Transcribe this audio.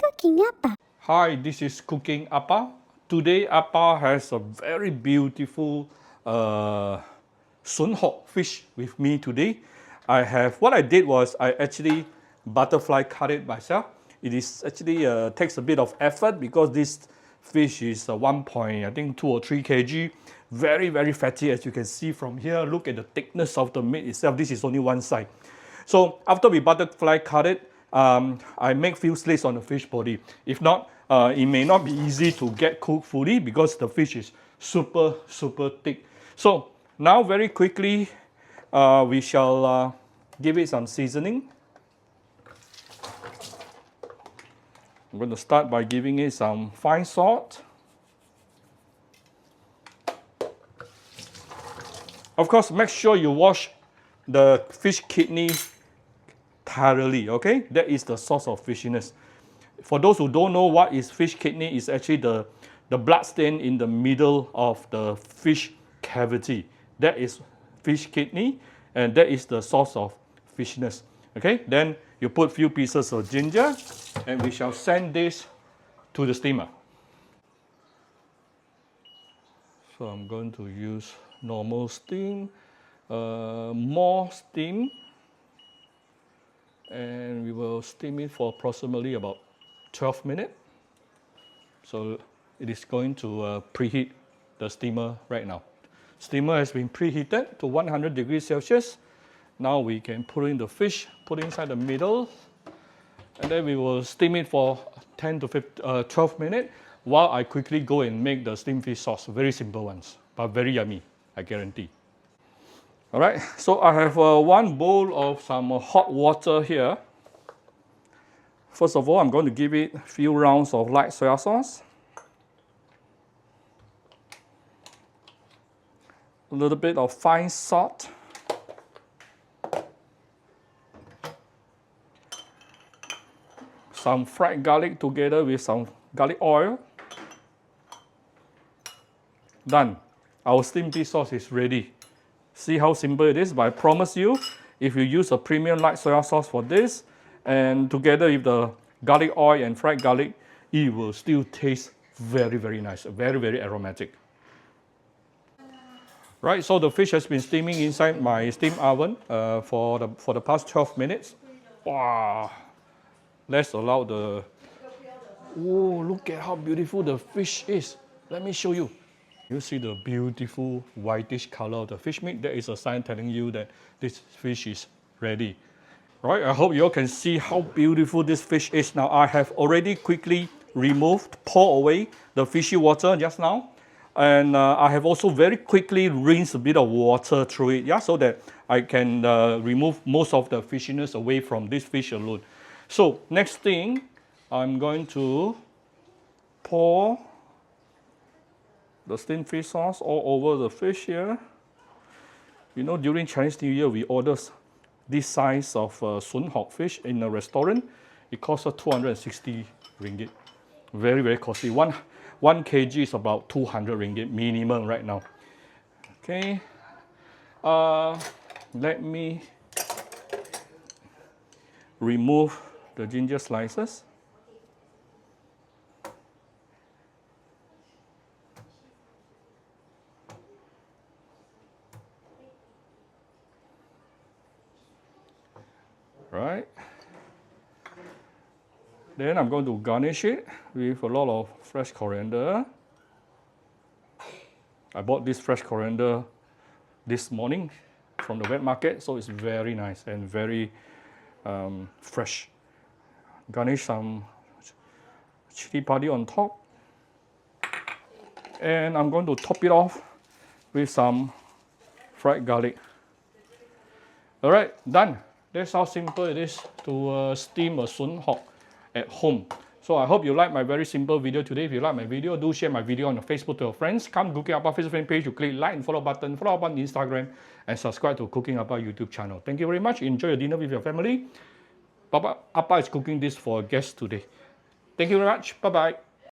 Cooking Appa. Hi, this is Cooking Appa. Today, Appa has a very beautiful Sun Hock fish with me today. What I did was I actually butterfly cut it myself. It is actually takes a bit of effort because this fish is 2 or 3 kg. Very, very fatty, as you can see from here. Look at the thickness of the meat itself. This is only one side. So after we butterfly cut it, I make few slits on the fish body. If not, it may not be easy to get cooked fully because the fish is super, super thick. So now very quickly, we shall give it some seasoning. I'm going to start by giving it some fine salt. Of course, make sure you wash the fish kidney thoroughly, okay? That is the source of fishiness. For those who don't know what is fish kidney, it's actually the blood stain in the middle of the fish cavity. That is fish kidney, and that is the source of fishiness. Okay, then you put few pieces of ginger, and we shall send this to the steamer. So I'm going to use normal steam, more steam, and we will steam it for approximately about 12 minutes. So it is going to preheat the steamer right now. Steamer has been preheated to 100 degrees Celsius. Now we can put in the fish, put inside the middle, and then we will steam it for 12 minutes while I quickly go and make the steamed fish sauce. Very simple ones, but very yummy, I guarantee. All right, so I have one bowl of some hot water here. First of all, I'm going to give it a few rounds of light soy sauce. A little bit of fine salt. Some fried garlic together with some garlic oil. Done. Our steamed fish sauce is ready. See how simple it is, but I promise you, if you use a premium light soy sauce for this, and together with the garlic oil and fried garlic, it will still taste very, very nice, very, very aromatic. Right, so the fish has been steaming inside my steam oven for the past 12 minutes. Wow. Let's allow the... Oh, look at how beautiful the fish is. Let me show you. You see the beautiful whitish color of the fish meat. That is a sign telling you that this fish is ready. Right, I hope you all can see how beautiful this fish is. Now, I have already quickly pour away the fishy water just now. And I have also very quickly rinsed a bit of water through it, yeah, so that I can remove most of the fishiness away from this fish alone. So, next thing, I'm going to pour the steamed fish sauce all over the fish here. You know, during Chinese New Year, we order this size of Sun Hock fish in a restaurant. It costs us 260 ringgit. Very, very costly. One kg is about 200 ringgit minimum right now. Okay. Let me remove the ginger slices. Right. Then I'm going to garnish it with a lot of fresh coriander. I bought this fresh coriander this morning from the wet market, so it's very nice and very fresh. Garnish some chili padi on top. And I'm going to top it off with some fried garlic. All right, done. That's how simple it is to steam a Sun Hock at home. So I hope you like my very simple video today. If you like my video, do share my video on your Facebook to your friends. Come Cooking Appa Facebook fan page, you click like and follow button, follow up on Instagram, and subscribe to Cooking Appa YouTube channel. Thank you very much. Enjoy your dinner with your family. Appa is cooking this for a guest today. Thank you very much. Bye-bye.